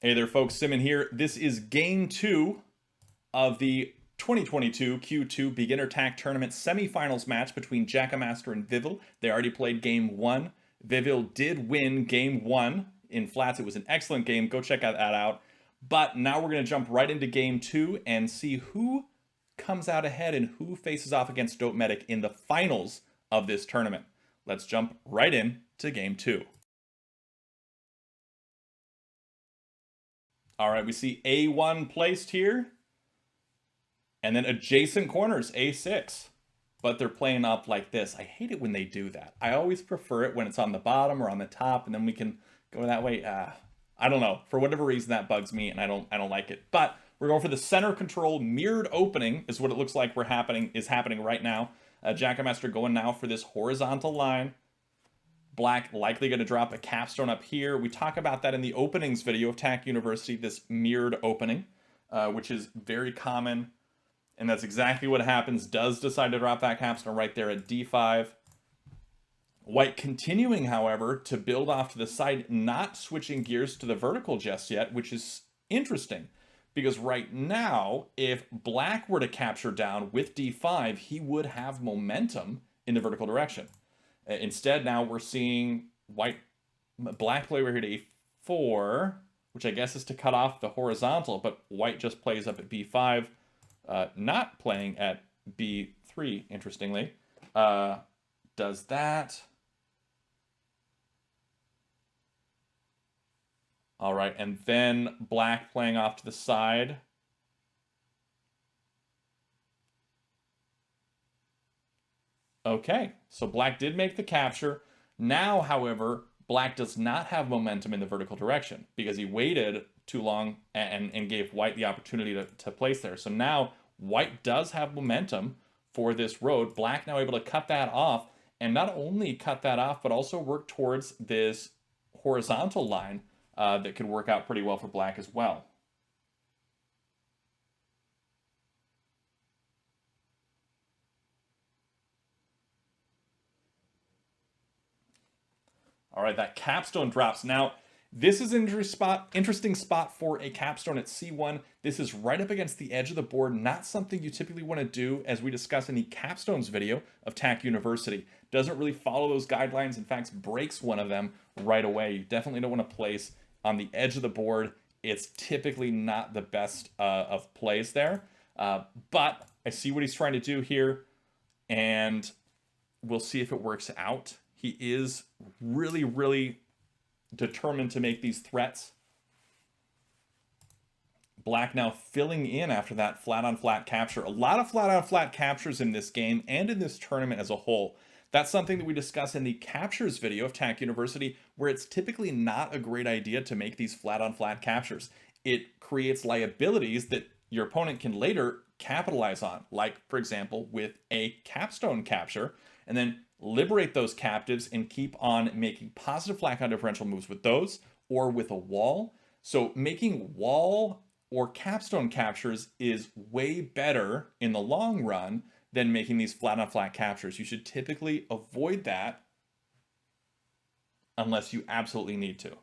Hey there folks, Simon here. This is game 2 of the 2022 Q2 Beginner Tack Tournament semifinals match between Jakkamaster and Vivil. They already played game 1. Vivil did win game 1 in flats. It was an excellent game. Go check that out. But now we're going to jump right into game 2 and see who comes out ahead and who faces off against Dope Medic in the finals of this tournament. Let's jump right in to game 2. All right, we see A1 placed here. And then adjacent corners, A6. But they're playing up like this. I hate it when they do that. I always prefer it when it's on the bottom or on the top, and then we can go that way. I don't know. For whatever reason, that bugs me, and I don't like it. But we're going for the center control mirrored opening is what it looks like is happening right now. Jakkamaster going now for this horizontal line. Black likely going to drop a capstone up here. We talk about that in the openings video of Tack University, this mirrored opening, which is very common. And that's exactly what happens. Does decide to drop that capstone right there at D5. White continuing, however, to build off to the side, not switching gears to the vertical just yet, which is interesting. Because right now, if Black were to capture down with D5, he would have momentum in the vertical direction. Instead, now we're seeing Black play over here to A4, which I guess is to cut off the horizontal, but White just plays up at B5, not playing at B3, interestingly. Does that. All right, and then Black playing off to the side. Okay, so Black did make the capture. Now, however, Black does not have momentum in the vertical direction because he waited too long and gave White the opportunity to place there. So now White does have momentum for this road. Black now able to cut that off, and not only cut that off, but also work towards this horizontal line that could work out pretty well for Black as well. All right, that capstone drops. Now, this is an interesting spot for a capstone at C1. This is right up against the edge of the board, not something you typically want to do, as we discuss in the capstones video of Tack University. Doesn't really follow those guidelines, in fact, breaks one of them right away. You definitely don't want to place on the edge of the board. It's typically not the best of plays there. But I see what he's trying to do here, and we'll see if it works out. He is really, really determined to make these threats. Black now filling in after that flat-on-flat capture. A lot of flat-on-flat captures in this game and in this tournament as a whole. That's something that we discuss in the captures video of Tack University, where it's typically not a great idea to make these flat-on-flat captures. It creates liabilities that your opponent can later capitalize on, like, for example, with a capstone capture, and then liberate those captives and keep on making positive flat count differential moves with those or with a wall. So making wall or capstone captures is way better in the long run than making these flat on flat captures. You should typically avoid that unless you absolutely need to.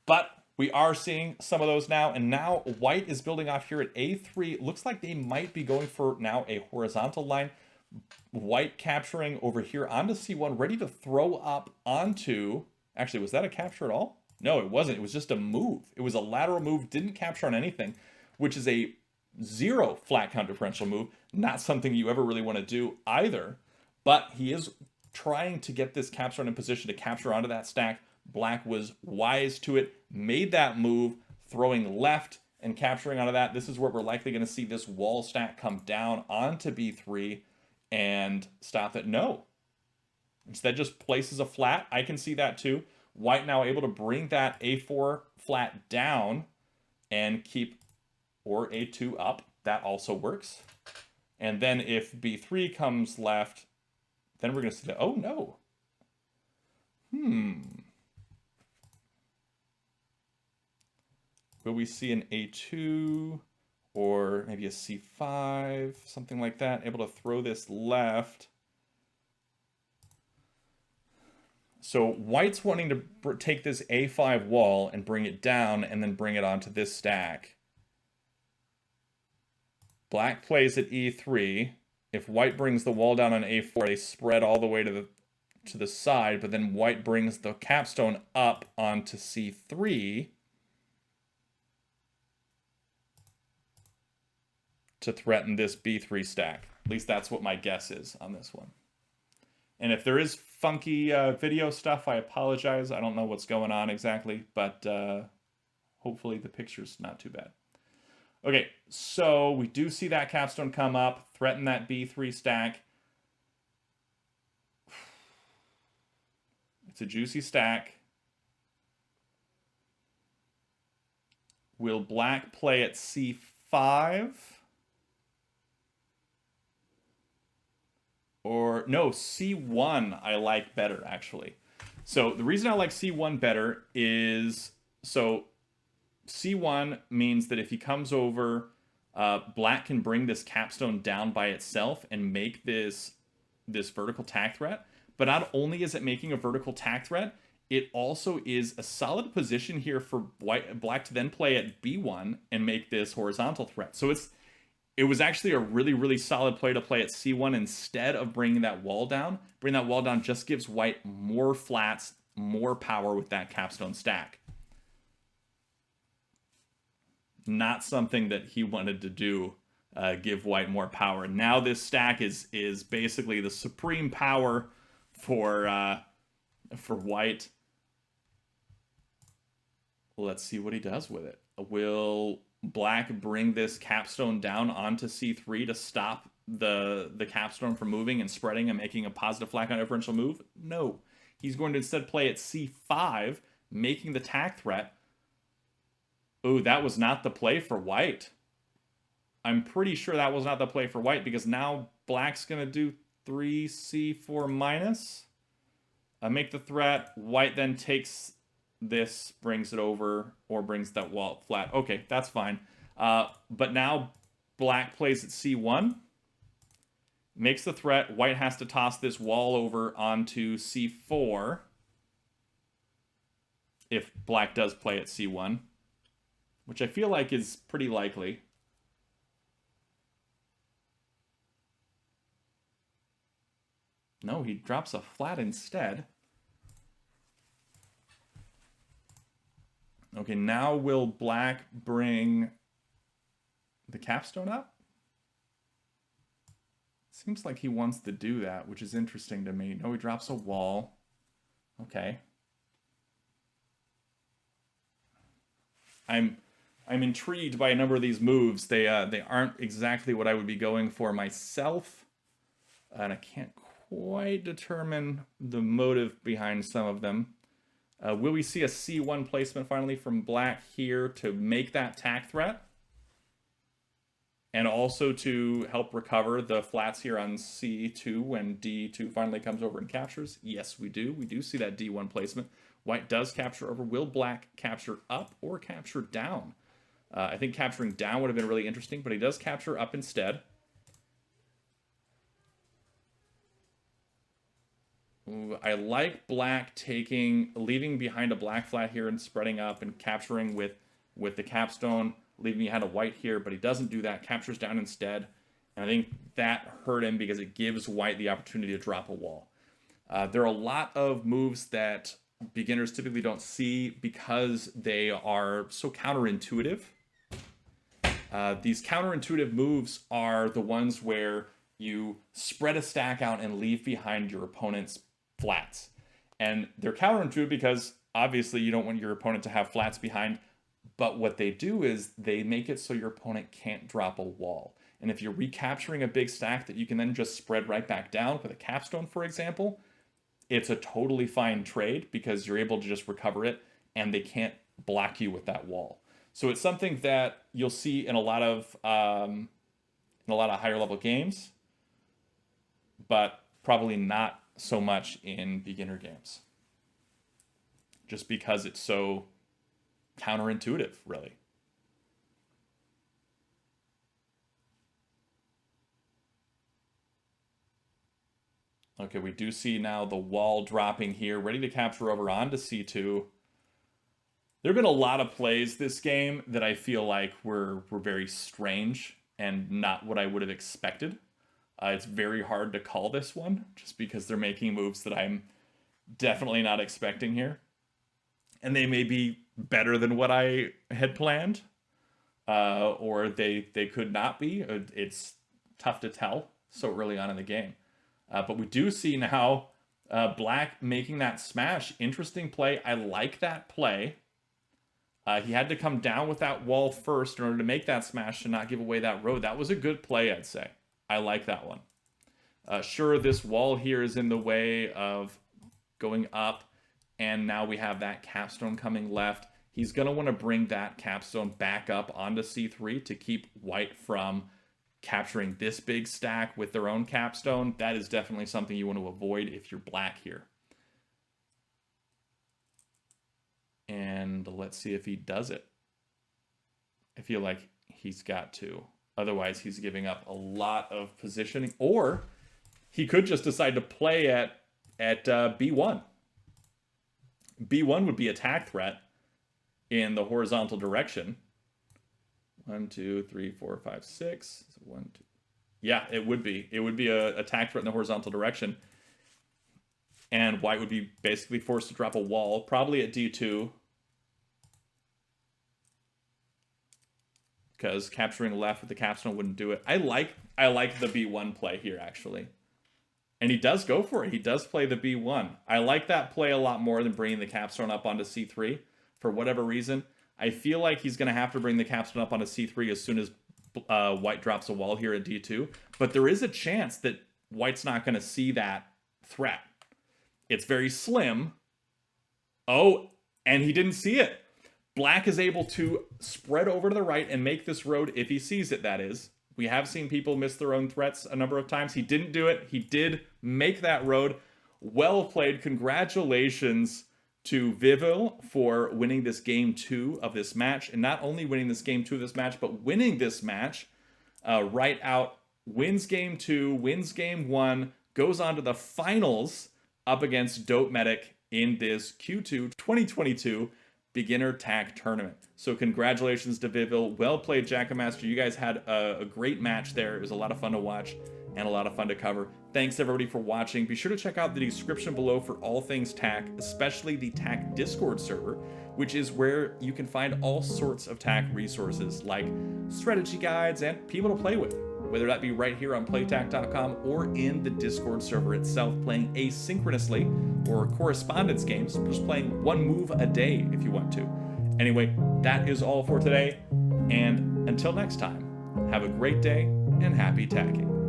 But we are seeing some of those now, and now White is building off here at A3. Looks like they might be going for now a horizontal line. White capturing over here onto C1, ready to throw up onto. Actually, was that a capture at all? No, it wasn't. It was just a move. It was a lateral move, didn't capture on anything, which is a 0 flat count differential move. Not something you ever really want to do either. But he is trying to get this capstone in position to capture onto that stack. Black was wise to it, made that move, throwing left and capturing onto that. This is where we're likely going to see this wall stack come down onto B3 and stop it. No. Instead just places a flat. I can see that too. White now able to bring that A4 flat down and keep, or A2 up. That also works. And then if B3 comes left, then we're going to see that. Oh, no. Will we see an A2 or maybe a C5, something like that? Able to throw this left. So white's wanting to take this A5 wall and bring it down and then bring it onto this stack. Black plays at E3. If white brings the wall down on A4, they spread all the way to the side, but then white brings the capstone up onto C3 to threaten this B3 stack. At least that's what my guess is on this one. And if there is funky video stuff, I apologize. I don't know what's going on exactly, but hopefully the picture's not too bad. Okay, so we do see that capstone come up, threaten that B3 stack. It's a juicy stack. Will black play at C5? Or, no, C1 I like better, actually. So the reason I like C1 better is, so C1 means that if he comes over, black can bring this capstone down by itself and make this vertical tack threat. But not only is it making a vertical tack threat, it also is a solid position here for black to then play at B1 and make this horizontal threat. So it was actually a really, really solid play to play at C1 instead of bringing that wall down. Bringing that wall down just gives white more flats, more power with that capstone stack. Not something that he wanted to do, give white more power. Now this stack is basically the supreme power for white. Let's see what he does with it. Will black bring this capstone down onto C3 to stop the capstone from moving and spreading and making a positive flat count differential move? No. He's going to instead play at C5, making the tack threat. Oh, that was not the play for white. I'm pretty sure that was not the play for white because now black's going to do 3C4 minus. Make the threat. White then takes this, brings it over, or brings that wall flat. Okay, that's fine. But now black plays at C1. Makes the threat. White has to toss this wall over onto C4 if black does play at C1, which I feel like is pretty likely. No, he drops a flat instead. Okay, now will black bring the capstone up? Seems like he wants to do that, which is interesting to me. No, he drops a wall. Okay. I'm intrigued by a number of these moves. They aren't exactly what I would be going for myself, and I can't quite determine the motive behind some of them. Will we see a C1 placement finally from black here to make that tack threat? And also to help recover the flats here on C2 when D2 finally comes over and captures? Yes, we do. We do see that D1 placement. White does capture over. Will black capture up or capture down? I think capturing down would have been really interesting, but he does capture up instead. Ooh, I like black leaving behind a black flat here and spreading up and capturing with the capstone, leaving behind a white here, but he doesn't do that, captures down instead. And I think that hurt him because it gives white the opportunity to drop a wall. There are a lot of moves that beginners typically don't see because they are so counterintuitive. These counterintuitive moves are the ones where you spread a stack out and leave behind your opponent's flats. And they're counterintuitive because obviously you don't want your opponent to have flats behind, but what they do is they make it so your opponent can't drop a wall. And if you're recapturing a big stack that you can then just spread right back down with a capstone, for example, it's a totally fine trade because you're able to just recover it and they can't block you with that wall. So it's something that you'll see in a lot of higher level games, but probably not so much in beginner games. Just because it's so counterintuitive, really. Okay, we do see now the wall dropping here, ready to capture over onto c2. There have been a lot of plays this game that I feel like were very strange and not what I would have expected. It's very hard to call this one just because they're making moves that I'm definitely not expecting here. And they may be better than what I had planned, or they could not be. It's tough to tell so early on in the game. But we do see now Black making that smash. Interesting play. I like that play. He had to come down with that wall first in order to make that smash to not give away that road. That was a good play, I'd say. I like that one. Sure, this wall here is in the way of going up, and now we have that capstone coming left. He's going to want to bring that capstone back up onto c3 to keep white from capturing this big stack with their own capstone. That is definitely something you want to avoid if you're Black here. And let's see if he does it. I feel like he's got to. Otherwise, he's giving up a lot of positioning. Or he could just decide to play at b1. b1 would be attack threat in the horizontal direction. 1, 2, 3, 4, 5, 6. 1, 2. Yeah, it would be. It would be a attack threat in the horizontal direction. And white would be basically forced to drop a wall, probably at d2. Because capturing left with the capstone wouldn't do it. I like the b1 play here, actually. And he does go for it. He does play the b1. I like that play a lot more than bringing the capstone up onto c3. For whatever reason, I feel like he's going to have to bring the capstone up onto c3 as soon as white drops a wall here at d2. But there is a chance that white's not going to see that threat. It's very slim. Oh, and he didn't see it. Black is able to spread over to the right and make this road if he sees it, that is. We have seen people miss their own threats a number of times. He didn't do it. He did make that road. Well played. Congratulations to Vivil for winning this game 2 of this match. And not only winning this game 2 of this match, but winning this match right out. Wins game 2, wins game 1, goes on to the finals up against Dope Medic in this Q2 2022 beginner tack tournament. So congratulations to Vivil. Well played, Jakkamaster. You guys had a great match there. It was a lot of fun to watch and a lot of fun to cover. Thanks everybody for watching. Be sure to check out the description below for all things tack, especially the tack Discord server, which is where you can find all sorts of tack resources like strategy guides and people to play with, whether that be right here on playtack.com or in the Discord server itself, playing asynchronously or correspondence games, just playing one move a day if you want to. Anyway, that is all for today, and until next time, have a great day and happy tacking.